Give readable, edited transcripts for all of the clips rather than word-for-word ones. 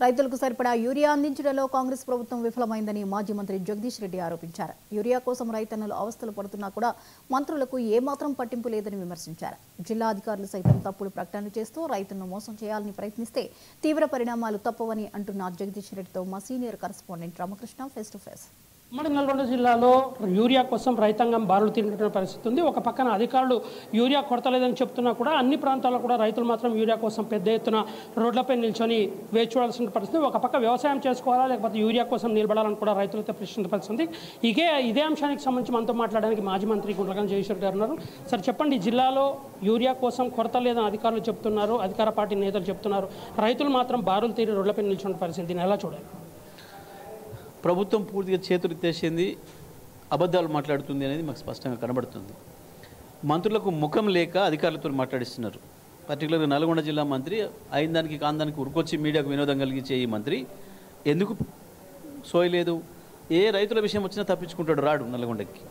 రైతులకు సరిపడా యూరియా అందించడంలో కాంగ్రెస్ ప్రభుత్వం విఫలమైందని మాజీ మంత్రి జగదీష్ రెడ్డి ఆరోపించారు. యూరియా కోసం రైతన్నలు అవస్థలు పడుతున్నా కూడా మంత్రులకు ఏమాత్రం పట్టింపు లేదని విమర్శించారు. జిల్లా అధికారులు సైతం తప్పుడు ప్రకటనలు చేస్తూ రైతులను మోసం చేయాలని ప్రయత్నిస్తే తీవ్ర పరిణామాలు తప్పవని అంటున్న జగదీష్ రెడ్డితో మా senior correspondent Ramakrishna face to face. ఉమ్మడి నల్గొండ జిల్లాలో యూరియా కోసం రైతాంగం బారులు తీరినటువంటి పరిస్థితి ఉంది. ఒక పక్కన అధికారులు యూరియా కొరత లేదని చెప్తున్నా కూడా అన్ని ప్రాంతాల్లో కూడా రైతులు మాత్రం యూరియా కోసం పెద్ద ఎత్తున రోడ్లపై నిల్చొని వేచి చూడాల్సిన పరిస్థితి. ఒక పక్క వ్యవసాయం చేసుకోవాలా లేకపోతే యూరియా కోసం నిలబడాలని కూడా రైతులతో ప్రశ్నించిన పరిస్థితి. ఇదే అంశానికి సంబంధించి మనతో మాట్లాడడానికి మాజీ మంత్రి గుండ్లగంటి జగదీశ్వర్ గారు ఉన్నారు. సార్ చెప్పండి, జిల్లాలో యూరియా కోసం కొరత లేదని అధికారులు చెప్తున్నారు, అధికార పార్టీ నేతలు చెప్తున్నారు, రైతులు మాత్రం బారులు తీరి రోడ్లపై నిల్చున్న పరిస్థితి. దీన్ని ఎలా చూడాలి? ప్రభుత్వం పూర్తిగా చేతులు ఎత్తేసింది, అబద్ధాలు మాట్లాడుతుంది అనేది మాకు స్పష్టంగా కనబడుతుంది. మంత్రులకు ముఖం లేక అధికారులతో మాట్లాడిస్తున్నారు. పర్టికులర్గా నల్గొండ జిల్లా మంత్రి అయిన దానికి కాందానికి ఉరికొచ్చి మీడియాకు వినోదం కలిగించే ఈ మంత్రి ఎందుకు సోయలేదు? ఏ రైతుల విషయం వచ్చినా తప్పించుకుంటాడు, రాడు. నల్గొండకి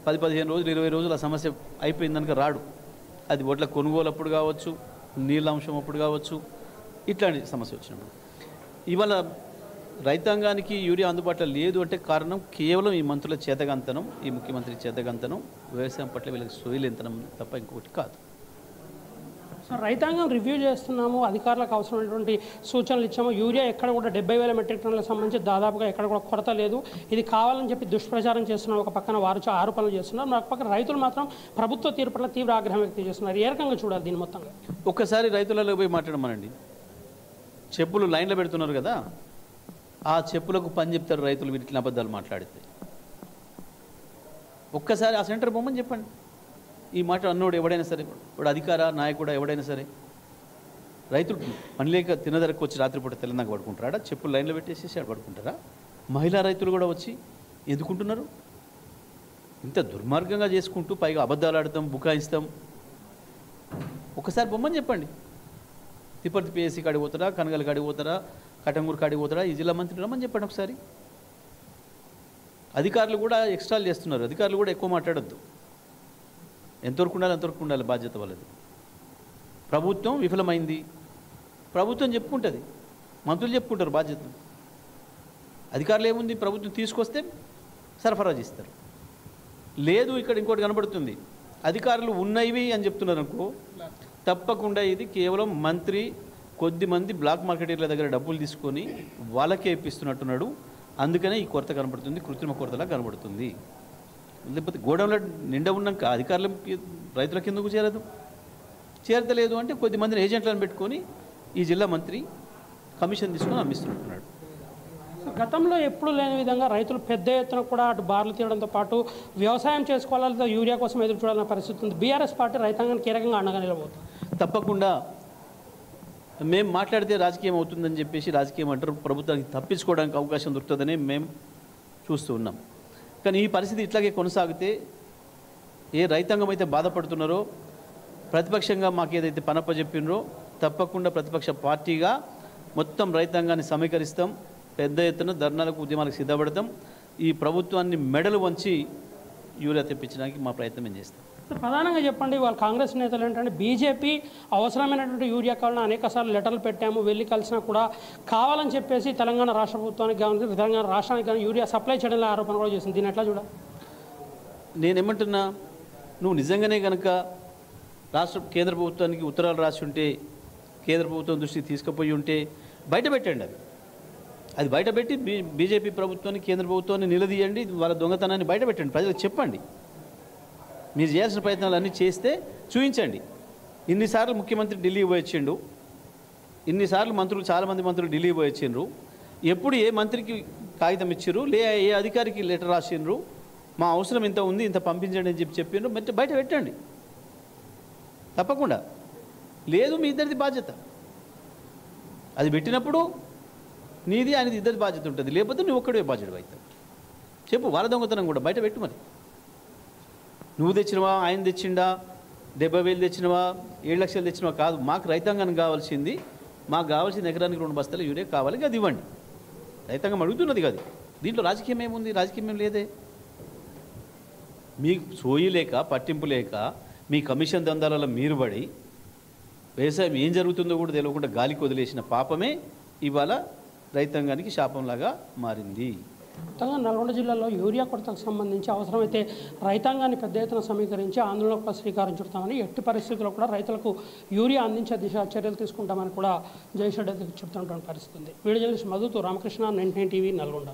10-15 రోజులు 20 రోజులు ఆ సమస్య అయిపోయిందనుక రాడు. అది ఒడ్ల కొనుగోలు అప్పుడు కావచ్చు, నీళ్ళ అంశం అప్పుడు కావచ్చు, ఇట్లాంటి సమస్య వచ్చినప్పుడు. ఇవాళ రైతాంగానికి యూరియా అందుబాటులో లేదు అంటే కారణం కేవలం ఈ మంత్రుల చేతగంతనం, ఈ ముఖ్యమంత్రి చేతగంతనం, వ్యవసాయం పట్ల వీళ్ళకి సోయలేంతనం తప్ప ఇంకొకటి కాదు. సో రైతాంగం రివ్యూ చేస్తున్నాము, అధికారులకు అవసరమైనటువంటి సూచనలు ఇచ్చాము. యూరియా ఎక్కడ కూడా 70,000 మెట్రిక్ టన్నులకు సంబంధించి దాదాపుగా ఎక్కడ కూడా కొరత లేదు, ఇది కావాలని చెప్పి దుష్ప్రచారం చేస్తున్నాం. ఒక పక్కన వారు ఆరోపణలు చేస్తున్నారు, మరొక పక్కన రైతులు మాత్రం ప్రభుత్వ తీర్పు పట్ల తీవ్ర ఆగ్రహం వ్యక్తం చేస్తున్నారు. ఏ రకంగా చూడాలి దీని మొత్తంగా? ఒక్కసారి రైతులలో పోయి మాట్లాడమనండి. చెప్పులు లైన్లో పెడుతున్నారు కదా, ఆ చెప్పులకు పని చెప్తారు రైతులు వీటిని అబద్ధాలు మాట్లాడితే. ఒక్కసారి ఆ సెంటర్ బొమ్మని చెప్పండి. ఈ మాట అన్నోడు ఎవడైనా సరే, వాడు అధికార నాయకుడు ఎవడైనా సరే, రైతులు పని లేక తినదరకు వచ్చి రాత్రిపూట తెలంగాణ పడుకుంటారా? చెప్పులు లైన్లో పెట్టేసేసి ఆడ పడుకుంటారా? మహిళా రైతులు కూడా వచ్చి ఎందుకుంటున్నారు? ఇంత దుర్మార్గంగా చేసుకుంటూ పైగా అబద్ధాలు ఆడతాం, బుకాయిస్తాం. ఒకసారి బొమ్మని చెప్పండి. తిప్పర్తి పిఎస్సి కాడికి పోతారా, కనగల కాడికి పోతారా, కటంగూరు కాడికి పోతారా? ఈ జిల్లా మంత్రి రమ్మని చెప్పండి ఒకసారి. అధికారులు కూడా ఎక్స్ట్రాలు చేస్తున్నారు, అధికారులు కూడా ఎక్కువ మాట్లాడద్దు. ఎంతవరకు ఉండాలి బాధ్యత వాళ్ళది. ప్రభుత్వం విఫలమైంది, ప్రభుత్వం చెప్పుకుంటుంది, మంత్రులు చెప్పుకుంటారు బాధ్యత. అధికారులు ఏముంది, ప్రభుత్వం తీసుకొస్తే సరఫరా చేస్తారు. లేదు ఇక్కడ ఇంకోటి కనబడుతుంది, అధికారులు ఉన్నవి అని చెప్తున్నారు అనుకో, తప్పకుండా ఇది కేవలం మంత్రి కొద్దిమంది బ్లాక్ మార్కెటర్ల దగ్గర డబ్బులు తీసుకొని వాళ్ళకే ఇప్పిస్తున్నట్టున్నాడు. అందుకనే ఈ కొరత కనబడుతుంది, కృత్రిమ కొరతలా కనబడుతుంది. లేకపోతే గోడౌన్లో నిండా ఉన్నాక అధికారులు రైతులకు ఎందుకు చేరతలేదు అంటే కొద్దిమందిని ఏజెంట్లను పెట్టుకొని ఈ జిల్లా మంత్రి కమిషన్ తీసుకొని అమ్మిస్తున్నట్టున్నాడు. గతంలో ఎప్పుడు లేని విధంగా రైతులు పెద్ద ఎత్తున కూడా అటు బార్లు తీయడంతో పాటు వ్యవసాయం చేసుకోవాలంటే యూరియా కోసం ఎదురు చూడాలన్న పరిస్థితి ఉంది. బీఆర్ఎస్ పార్టీ రైతాంగానికి ఏ రకంగా అండగా నిలబోతుంది? తప్పకుండా మేము మాట్లాడితే రాజకీయం అవుతుందని చెప్పేసి రాజకీయం అంటారు, ప్రభుత్వానికి తప్పించుకోవడానికి అవకాశం దొరుకుతుందని మేము చూస్తూ ఉన్నాం. కానీ ఈ పరిస్థితి ఇట్లాగే కొనసాగితే ఏ రైతాంగం అయితే బాధపడుతున్నారో, ప్రతిపక్షంగా మాకు ఏదైతే పనప్ప చెప్పినరో తప్పకుండా ప్రతిపక్ష పార్టీగా మొత్తం రైతాంగాన్ని సమీకరిస్తాం, పెద్ద ఎత్తున ధర్నాలకు ఉద్యమాలకు సిద్ధపడతాం. ఈ ప్రభుత్వాన్ని మెడలు వంచి యూరియా తెప్పించడానికి మా ప్రయత్నం మేము చేస్తాం. ప్రధానంగా చెప్పండి, వాళ్ళ కాంగ్రెస్ నేతలు ఏంటంటే బీజేపీ అవసరమైనటువంటి యూరియా కావాలని అనేకసార్లు లెటర్లు పెట్టాము, వెళ్ళి కలిసినా కూడా కావాలని చెప్పేసి తెలంగాణ రాష్ట్ర ప్రభుత్వానికి కానీ తెలంగాణ రాష్ట్రానికి కానీ యూరియా సప్లై చేయడంలో ఆరోపణ కూడా చేసింది. దీన్ని ఎట్లా చూడాలి? నేనేమంటున్నా, నువ్వు నిజంగానే కనుక కేంద్ర ప్రభుత్వానికి ఉత్తరాలు రాసి ఉంటే, కేంద్ర ప్రభుత్వం దృష్టికి తీసుకుపోయి ఉంటే బయట పెట్టండి. అది బయట పెట్టి బీజేపీ ప్రభుత్వాన్ని కేంద్ర ప్రభుత్వాన్ని నిలదీయండి, వాళ్ళ దొంగతనాన్ని బయట పెట్టండి, ప్రజలకు చెప్పండి. మీరు చేయాల్సిన ప్రయత్నాలు అన్నీ చేస్తే చూపించండి. ఇన్నిసార్లు ముఖ్యమంత్రి ఢిల్లీ పోయి వచ్చిండు, ఇన్నిసార్లు మంత్రులు చాలామంది మంత్రులు ఢిల్లీ పోయి వచ్చిండ్రు. ఎప్పుడు ఏ మంత్రికి కాగితం ఇచ్చిర్రు, ఏ అధికారికి లెటర్ రాసిండ్రు, మా అవసరం ఇంత ఉంది ఇంత పంపించండి అని చెప్పిండ్రు, మరి బయట పెట్టండి. తప్పకుండా లేదు, మీ ఇద్దరిది బాధ్యత. అది పెట్టినప్పుడు నీది ఆయనది ఇద్దరి బాధ్యత ఉంటుంది, లేకపోతే నువ్వు ఒక్కడే బాధ్యత అవుతావు. చెప్పు, వాళ్ళ దొంగతనం కూడా బయట పెట్టు. మరి నువ్వు తెచ్చినవా, ఆయన తెచ్చిండా, 70,000 తెచ్చినవా, 7 లక్షలు తెచ్చినవా కాదు. మాకు రైతాంగానికి కావాల్సింది, మాకు కావాల్సింది ఎకరానికి 2 బస్తాలు యూరియా కావాలి, అది ఇవ్వండి. రైతాంగం అడుగుతున్నది కాదు. దీంట్లో రాజకీయం ఏముంది? రాజకీయం ఏం లేదే. మీకు సోయి లేక, పట్టింపు లేక, మీ కమిషన్ దందాలలో మీరు పడి వ్యవసాయం ఏం జరుగుతుందో కూడా తెలియకుండా గాలికి వదిలేసిన పాపమే ఇవాళ రైతాంగానికి శాపంలాగా మారింది. మొత్తంగా నల్గొండ జిల్లాలో యూరియా కొరతకు సంబంధించి అవసరమైతే రైతాంగాన్ని పెద్ద ఎత్తున సమీకరించి ఆందోళనకు శ్రీకారం చుడతామని, ఎట్టి పరిస్థితుల్లో కూడా రైతులకు యూరియా అందించే దిశ చర్యలు తీసుకుంటామని కూడా జగదీష్ రెడ్డి చెప్తున్నటువంటి పరిస్థితి ఉంది. వీడియో జర్నలిస్ట్ మధుతో రామకృష్ణ, 99 టీవీ, నల్గొండ.